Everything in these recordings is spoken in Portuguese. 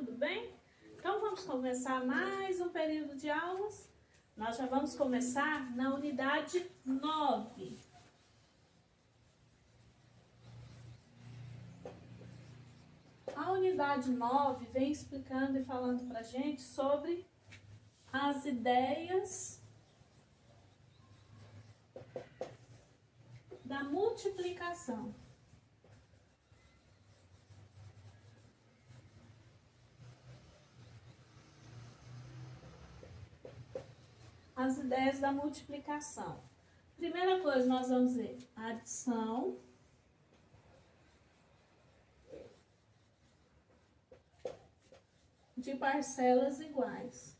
tudo bem? Então vamos começar mais um período de aulas. Nós já vamos começar na unidade 9. A unidade 9 vem explicando e falando pra gente sobre as ideias da multiplicação. As ideias da multiplicação. Primeira coisa, nós vamos ver a adição de parcelas iguais.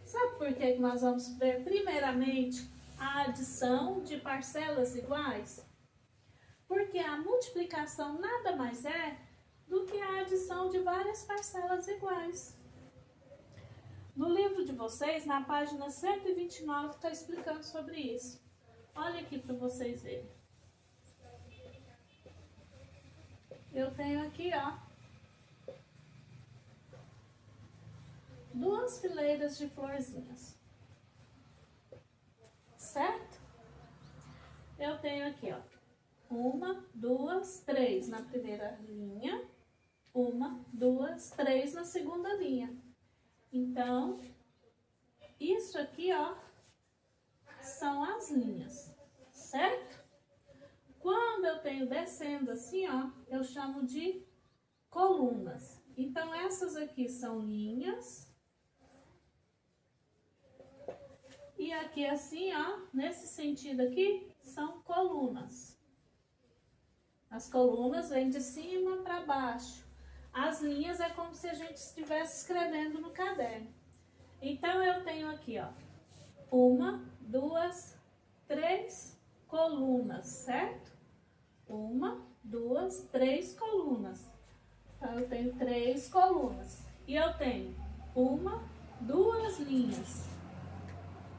Sabe por que nós vamos ver primeiramente a adição de parcelas iguais? Porque a multiplicação nada mais é do que a adição de várias parcelas iguais. No livro de vocês, na página 129, está explicando sobre isso. Olha aqui para vocês verem. Eu tenho aqui, ó, duas fileiras de florzinhas, certo? Eu tenho aqui, ó, 1, 2, 3 na primeira linha, 1, 2, 3 na segunda linha. Então, isso aqui, ó, são as linhas, certo? Quando eu tenho descendo assim, ó, eu chamo de colunas. Então, essas aqui são linhas. E aqui assim, ó, nesse sentido aqui, são colunas. As colunas vêm de cima para baixo. As linhas é como se a gente estivesse escrevendo no caderno. Então, eu tenho aqui, ó, 1, 2, 3 colunas, certo? 1, 2, 3 colunas. Então, eu tenho 3 colunas. E eu tenho 2 linhas.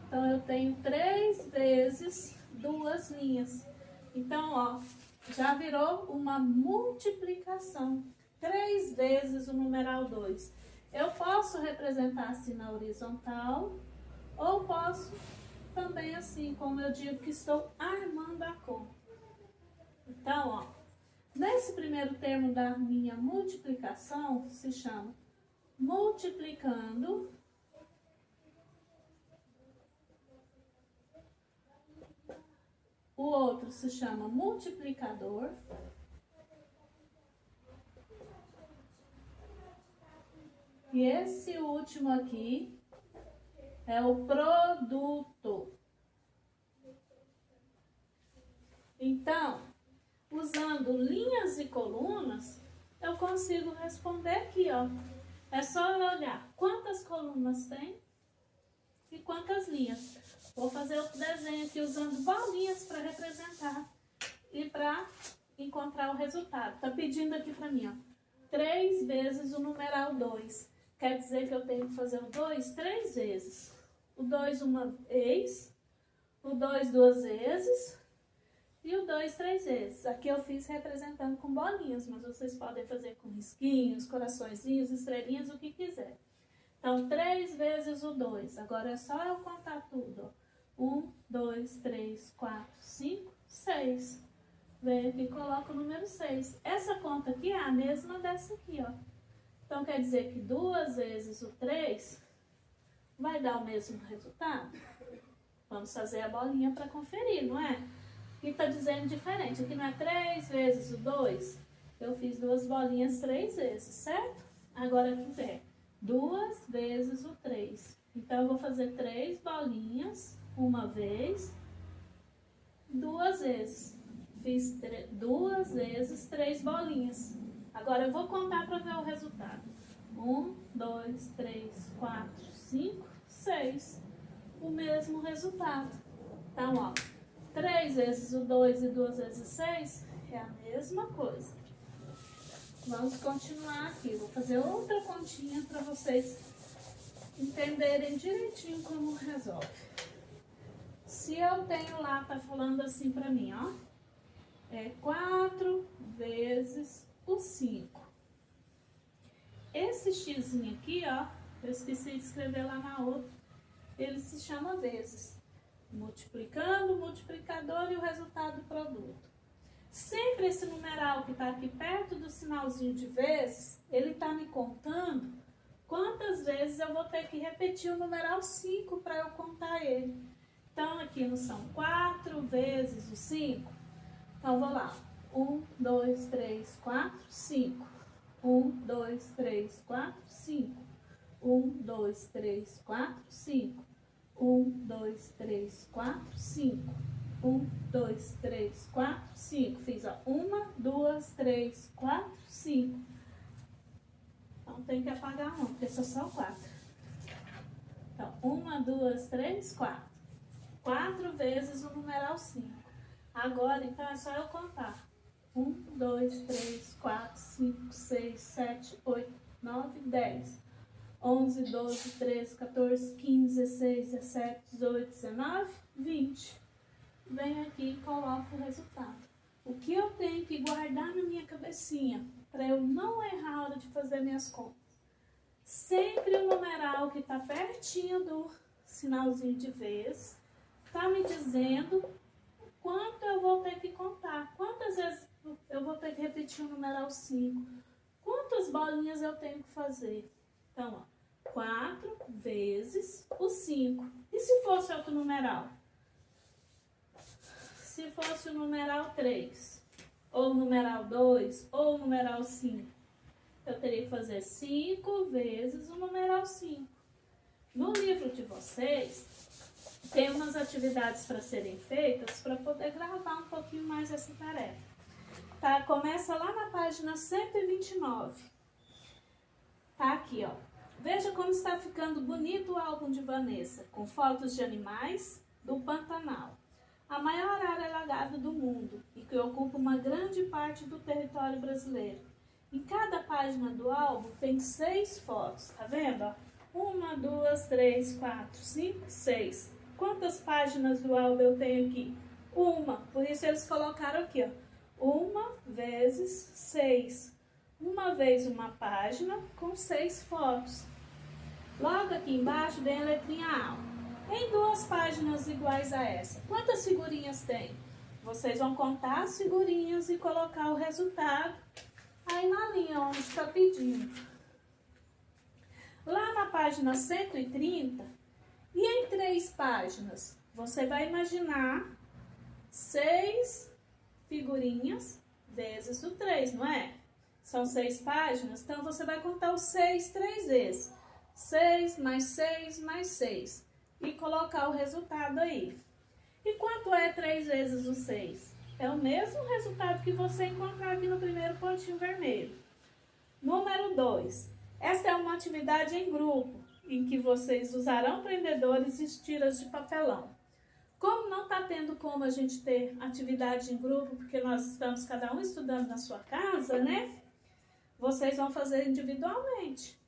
Então, eu tenho 3 vezes 2 linhas. Então, ó, já virou uma multiplicação. 3 vezes o numeral 2. Eu posso representar assim na horizontal, ou posso também assim, como eu digo que estou armando a conta. Então, ó, nesse primeiro termo da minha multiplicação, se chama multiplicando o outro se chama multiplicador. E esse último aqui é o produto. Então, usando linhas e colunas, eu consigo responder aqui, ó. É só eu olhar quantas colunas tem e quantas linhas. Vou fazer outro desenho aqui usando bolinhas para representar e para encontrar o resultado. Tá pedindo aqui para mim, ó, 3 vezes o numeral 2. Quer dizer que eu tenho que fazer o 2 3 vezes. O 2 uma vez, o 2 2 vezes e o 2 3 vezes. Aqui eu fiz representando com bolinhas, mas vocês podem fazer com risquinhos, coraçõezinhos, estrelinhas, o que quiser. Então, 3 vezes o 2. Agora é só eu contar tudo. 1, 2, 3, 4, 5, 6. Venho aqui e coloco o número 6. Essa conta aqui é a mesma dessa aqui, ó. Então, quer dizer que 2 vezes o 3 vai dar o mesmo resultado? Vamos fazer a bolinha para conferir, não é? Aqui está dizendo diferente. Aqui não é 3 vezes o 2. Eu fiz 2 bolinhas 3 vezes, certo? Agora aqui é 2 vezes o 3. Então, eu vou fazer 3 bolinhas uma vez, 2 vezes. Fiz 2 vezes 3 bolinhas. Agora, eu vou contar para ver o resultado. 1, 2, 3, 4, 5, 6. O mesmo resultado. Então, ó, 3 vezes o 2 e 2 vezes 6 é a mesma coisa. Vamos continuar aqui. Vou fazer outra continha para vocês entenderem direitinho como resolve. Se eu tenho lá, tá falando assim para mim, ó. é 4 vezes o 5. Esse xzinho aqui, ó, eu esqueci de escrever lá na outra, ele se chama vezes. Multiplicando, multiplicador e o resultado do produto. Sempre esse numeral que está aqui perto do sinalzinho de vezes, ele está me contando quantas vezes eu vou ter que repetir o numeral 5 para eu contar ele. Então, aqui não são 4 vezes o 5? Então, vou lá. 1, 2, 3, 4, 5. 1, 2, 3, 4, 5. 1, 2, 3, 4, 5. 1, 2, 3, 4, 5. 1, 2, 3, 4, 5. Fiz, ó. 1, 2, 3, 4, 5. Então, tem que apagar um, porque são só 4. Então, 1, 2, 3, 4. 4 vezes o numeral 5. Agora, então, é só eu contar. 1, 2, 3, 4, 5, 6, 7, 8, 9, 10. 11, 12, 13, 14, 15, 16, 17, 18, 19, 20. Venho aqui e coloco o resultado. O que eu tenho que guardar na minha cabecinha para eu não errar a hora de fazer minhas contas? Sempre o numeral que está pertinho do sinalzinho de vez está me dizendo quanto eu vou ter que contar. Quantas vezes eu vou ter que repetir o numeral 5? Quantas bolinhas eu tenho que fazer? Então, ó, 4 vezes o 5. E se fosse outro numeral? Se fosse o numeral 3, ou o numeral 2, ou o numeral 5, eu teria que fazer 5 vezes o numeral 5. No livro de vocês, tem umas atividades para serem feitas para poder gravar um pouquinho mais essa tarefa. Tá? Começa lá na página 129. Tá aqui, ó. Veja como está ficando bonito o álbum de Vanessa, com fotos de animais do Pantanal, a maior área alagada do mundo e que ocupa uma grande parte do território brasileiro. Em cada página do álbum tem 6 fotos, tá vendo? 1, 2, 3, 4, 5, 6. Quantas páginas do álbum eu tenho aqui? Uma, por isso eles colocaram aqui, ó. 1 vezes 6. Uma vez uma página com 6 fotos. Logo aqui embaixo vem a letrinha A. Em 2 páginas iguais a essa, quantas figurinhas tem? Vocês vão contar as figurinhas e colocar o resultado aí na linha onde está pedindo. Lá na página 130, e em 3 páginas, você vai imaginar 6 figurinhas vezes o 3, não é? São 6 páginas, então você vai contar os 6 3 vezes. 6 mais 6 mais 6. E colocar o resultado aí. E quanto é 3 vezes o 6? É o mesmo resultado que você encontrar aqui no primeiro pontinho vermelho. Número 2. Esta é uma atividade em grupo, em que vocês usarão prendedores e tiras de papelão. Como não está tendo como a gente ter atividade em grupo, porque nós estamos cada um estudando na sua casa, né? Vocês vão fazer individualmente.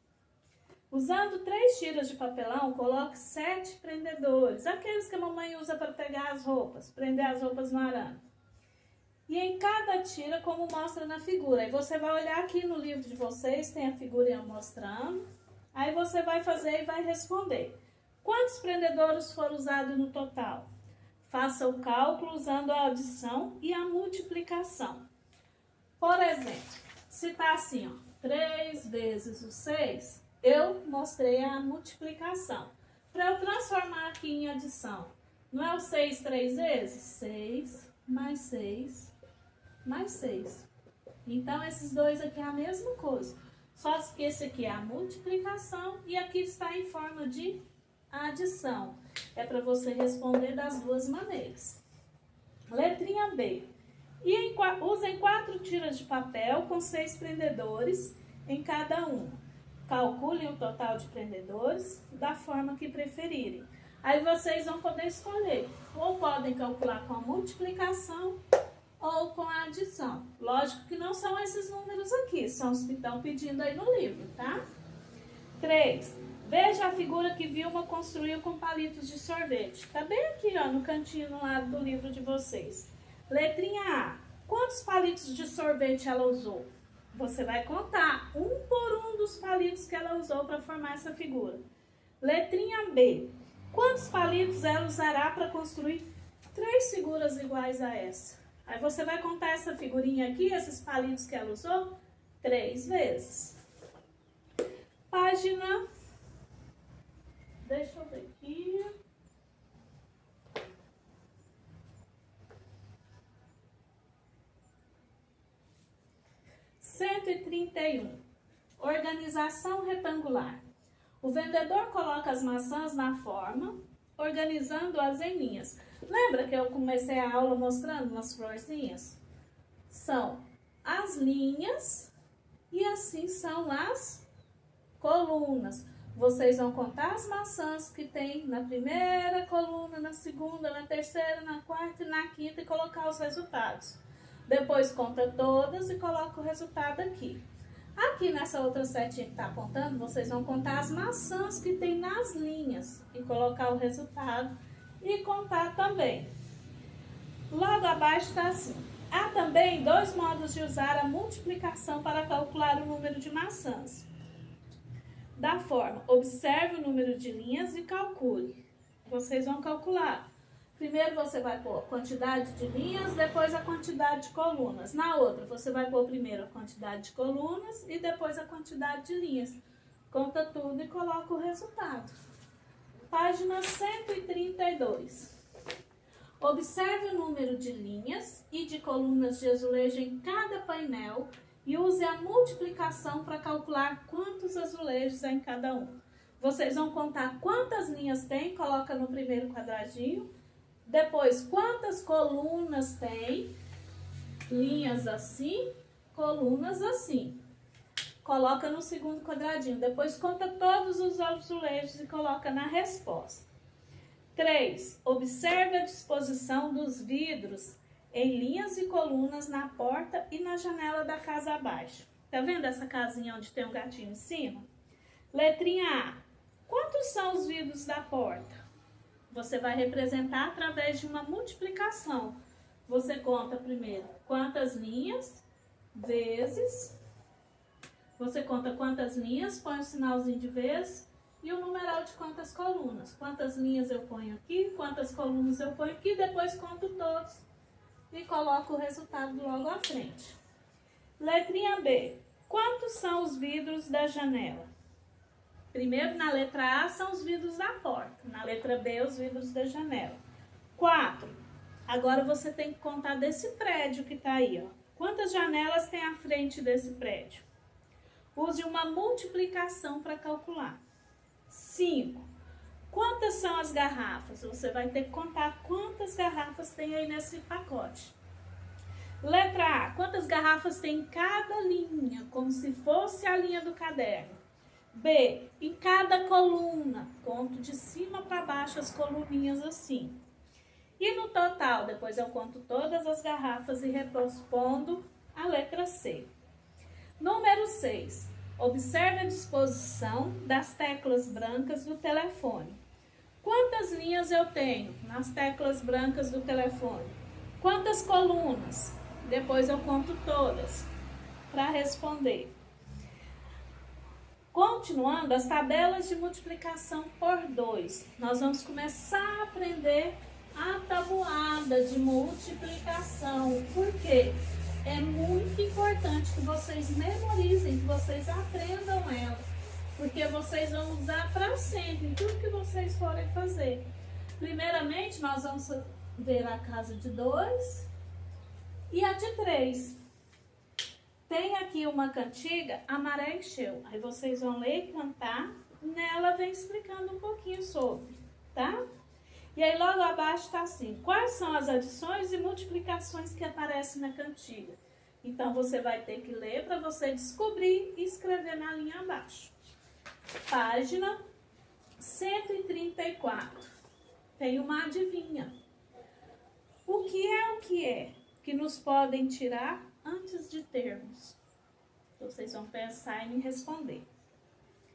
Usando 3 tiras de papelão, coloque 7 prendedores, aqueles que a mamãe usa para pegar as roupas, prender as roupas no arame. E em cada tira, como mostra na figura. Aí você vai olhar aqui no livro de vocês, tem a figurinha mostrando. Aí você vai fazer e vai responder. Quantos prendedores foram usados no total? Faça o cálculo usando a adição e a multiplicação. Por exemplo, se está assim, ó, 3 vezes o 6... eu mostrei a multiplicação. Para eu transformar aqui em adição, não é o 6 3 vezes? 6 mais 6 mais 6. Então, esses dois aqui é a mesma coisa. Só que esse aqui é a multiplicação e aqui está em forma de adição. É para você responder das duas maneiras. Letrinha B. Usem 4 tiras de papel com 6 prendedores em cada uma. Calculem o total de prendedores da forma que preferirem. Aí vocês vão poder escolher. Ou podem calcular com a multiplicação ou com a adição. Lógico que não são esses números aqui, são os que estão pedindo aí no livro, tá? 3. Veja a figura que Vilma construiu com palitos de sorvete. Tá bem aqui, ó, no cantinho no lado do livro de vocês. Letrinha A. Quantos palitos de sorvete ela usou? Você vai contar um por um dos palitos que ela usou para formar essa figura. Letrinha B. Quantos palitos ela usará para construir 3 figuras iguais a essa? Aí você vai contar essa figurinha aqui, esses palitos que ela usou, 3 vezes. Página... Deixa eu ver aqui... 131. Organização retangular. O vendedor coloca as maçãs na forma, organizando-as em linhas. Lembra que eu comecei a aula mostrando as florzinhas? São as linhas e assim são as colunas. Vocês vão contar as maçãs que tem na primeira coluna, na segunda, na terceira, na quarta e na quinta e colocar os resultados. Depois conta todas e coloca o resultado aqui. Aqui nessa outra setinha que está apontando, vocês vão contar as maçãs que tem nas linhas e colocar o resultado e contar também. Logo abaixo está assim. Há também 2 modos de usar a multiplicação para calcular o número de maçãs. Da forma, observe o número de linhas e calcule. Vocês vão calcular. Primeiro você vai pôr a quantidade de linhas, depois a quantidade de colunas. Na outra, você vai pôr primeiro a quantidade de colunas e depois a quantidade de linhas. Conta tudo e coloca o resultado. Página 132. Observe o número de linhas e de colunas de azulejo em cada painel e use a multiplicação para calcular quantos azulejos há em cada um. Vocês vão contar quantas linhas tem, coloca no primeiro quadradinho. Depois, quantas colunas tem? Linhas assim, colunas assim. Coloca no segundo quadradinho. Depois, conta todos os azulejos e coloca na resposta. 3. Observe a disposição dos vidros em linhas e colunas na porta e na janela da casa abaixo. Tá vendo essa casinha onde tem um gatinho em cima? Letrinha A. Quantos são os vidros da porta? Você vai representar através de uma multiplicação. Você conta primeiro quantas linhas, vezes. Você conta quantas linhas, põe o sinalzinho de vezes e o numeral de quantas colunas. Quantas linhas eu ponho aqui, quantas colunas eu ponho aqui, depois conto todos e coloco o resultado logo à frente. Letrinha B. Quantos são os vidros da janela? Primeiro, na letra A, são os vidros da porta. Na letra B, os vidros da janela. 4. Agora, você tem que contar desse prédio que está aí, ó. Quantas janelas tem à frente desse prédio? Use uma multiplicação para calcular. 5. Quantas são as garrafas? Você vai ter que contar quantas garrafas tem aí nesse pacote. Letra A. Quantas garrafas tem em cada linha, como se fosse a linha do caderno? B. Em cada coluna, conto de cima para baixo as coluninhas assim. E no total, depois eu conto todas as garrafas e respondo a letra C. Número 6. Observe a disposição das teclas brancas do telefone. Quantas linhas eu tenho nas teclas brancas do telefone? Quantas colunas? Depois eu conto todas para responder. Continuando, as tabelas de multiplicação por 2. Nós vamos começar a aprender a tabuada de multiplicação. Por quê? É muito importante que vocês memorizem, que vocês aprendam ela. Porque vocês vão usar para sempre, em tudo que vocês forem fazer. Primeiramente, nós vamos ver a casa de 2 e a de 3. Tem aqui uma cantiga, a maré encheu. Aí vocês vão ler e cantar. Nela vem explicando um pouquinho sobre, tá? E aí logo abaixo está assim. Quais são as adições e multiplicações que aparecem na cantiga? Então você vai ter que ler para você descobrir e escrever na linha abaixo. Página 134. Tem uma adivinha. O que é que nos podem tirar antes de termos? Vocês vão pensar e me responder.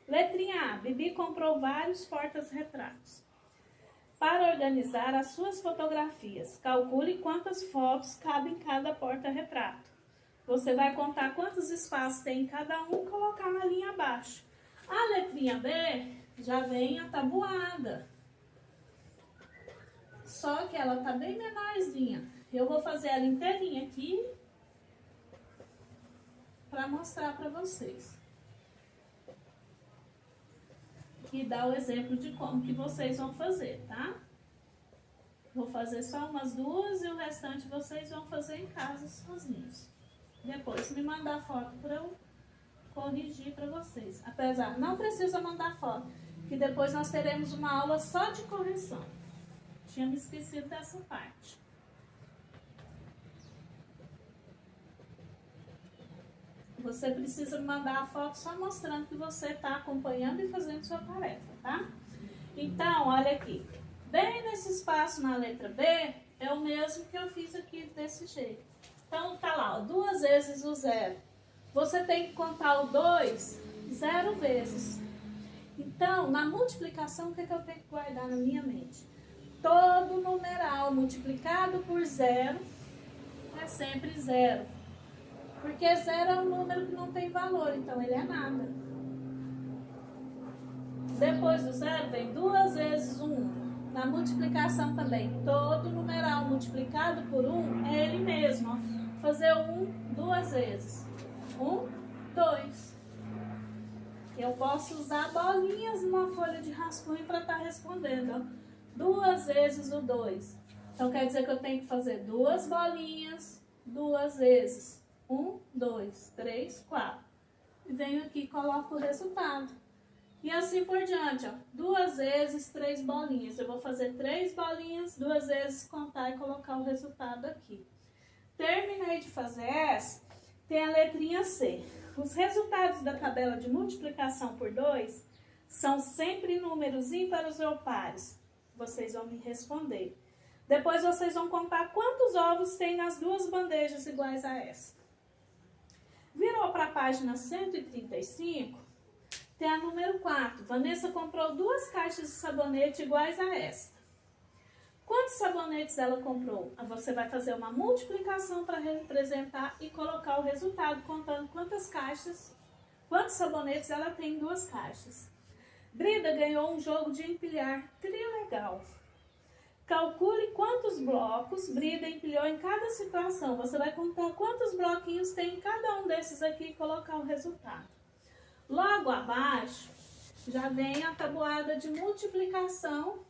Letrinha A. Bibi comprou vários portas-retratos. Para organizar as suas fotografias, calcule quantas fotos cabem em cada porta-retrato. Você vai contar quantos espaços tem em cada um e colocar na linha abaixo. A letrinha B já vem atabuada, só que ela tá bem menorzinha. Eu vou fazer ela inteirinha aqui para mostrar para vocês. E dar o exemplo de como que vocês vão fazer, tá? Vou fazer só umas duas e o restante vocês vão fazer em casa sozinhos. Depois me mandar foto para eu corrigir para vocês. Apesar, não precisa mandar foto, que depois nós teremos uma aula só de correção. Tinha me esquecido dessa parte. Você precisa mandar a foto só mostrando que você está acompanhando e fazendo sua tarefa, tá? Então, olha aqui. Bem nesse espaço na letra B, é o mesmo que eu fiz aqui desse jeito. Então, tá lá, ó, 2 vezes o 0. Você tem que contar o 2 0 vezes. Então, na multiplicação, o que eu tenho que guardar na minha mente? Todo numeral multiplicado por 0 é sempre 0. Porque 0 é um número que não tem valor, então ele é nada. Depois do 0 vem 2 vezes 1. Na multiplicação também, todo numeral multiplicado por 1 é ele mesmo. Ó. Fazer 1 2 vezes. 1, 2. Eu posso usar bolinhas numa folha de rascunho para estar respondendo. Ó. 2 vezes o 2. Então quer dizer que eu tenho que fazer 2 bolinhas 2 vezes. 1, 2, 3, 4. E venho aqui e coloco o resultado. E assim por diante, ó. 2 vezes 3 bolinhas. Eu vou fazer 3 bolinhas, 2 vezes contar e colocar o resultado aqui. Terminei de fazer essa, tem a letrinha C. Os resultados da tabela de multiplicação por 2 são sempre números ímpares ou pares. Vocês vão me responder. Depois vocês vão contar quantos ovos tem nas duas bandejas iguais a essa. Virou para a página 135, tem a número 4. Vanessa comprou 2 caixas de sabonete iguais a esta. Quantos sabonetes ela comprou? Você vai fazer uma multiplicação para representar e colocar o resultado, contando quantos sabonetes ela tem em 2 caixas. Brida ganhou um jogo de empilhar trilegal. Calcule quantos blocos Brida empilhou em cada situação. Você vai contar quantos bloquinhos tem em cada um desses aqui e colocar o resultado. Logo abaixo, já vem a tabuada de multiplicação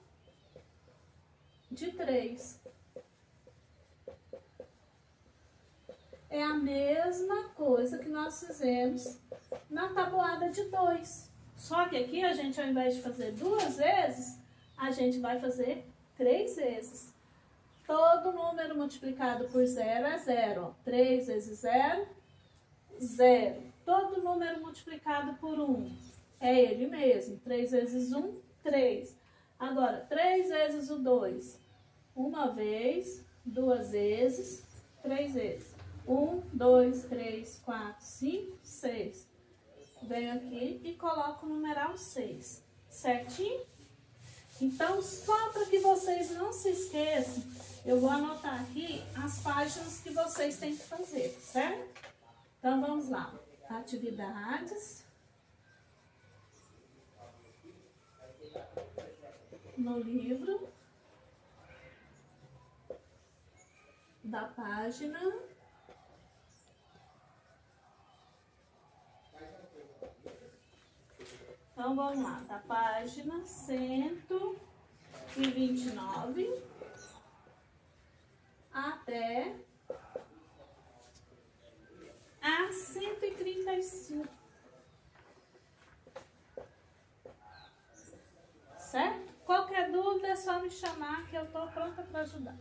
de 3. É a mesma coisa que nós fizemos na tabuada de 2. Só que aqui a gente, ao invés de fazer 2 vezes, a gente vai fazer 3 vezes. Todo número multiplicado por 0 é 0. 3 vezes 0, 0. Todo número multiplicado por 1 é ele mesmo. 3 vezes 1, 3. Agora, 3 vezes o 2. Uma vez, 2 vezes, 3 vezes. 1, 2, 3, 4, 5, 6. Venho aqui e coloco o numeral 6. Certinho? Então, só para que vocês não se esqueçam, eu vou anotar aqui as páginas que vocês têm que fazer, certo? Então, vamos lá. Atividades. No livro. Da página. Então, vamos lá, da página 129 até a 135. Certo? Qualquer dúvida é só me chamar que eu estou pronta para ajudar.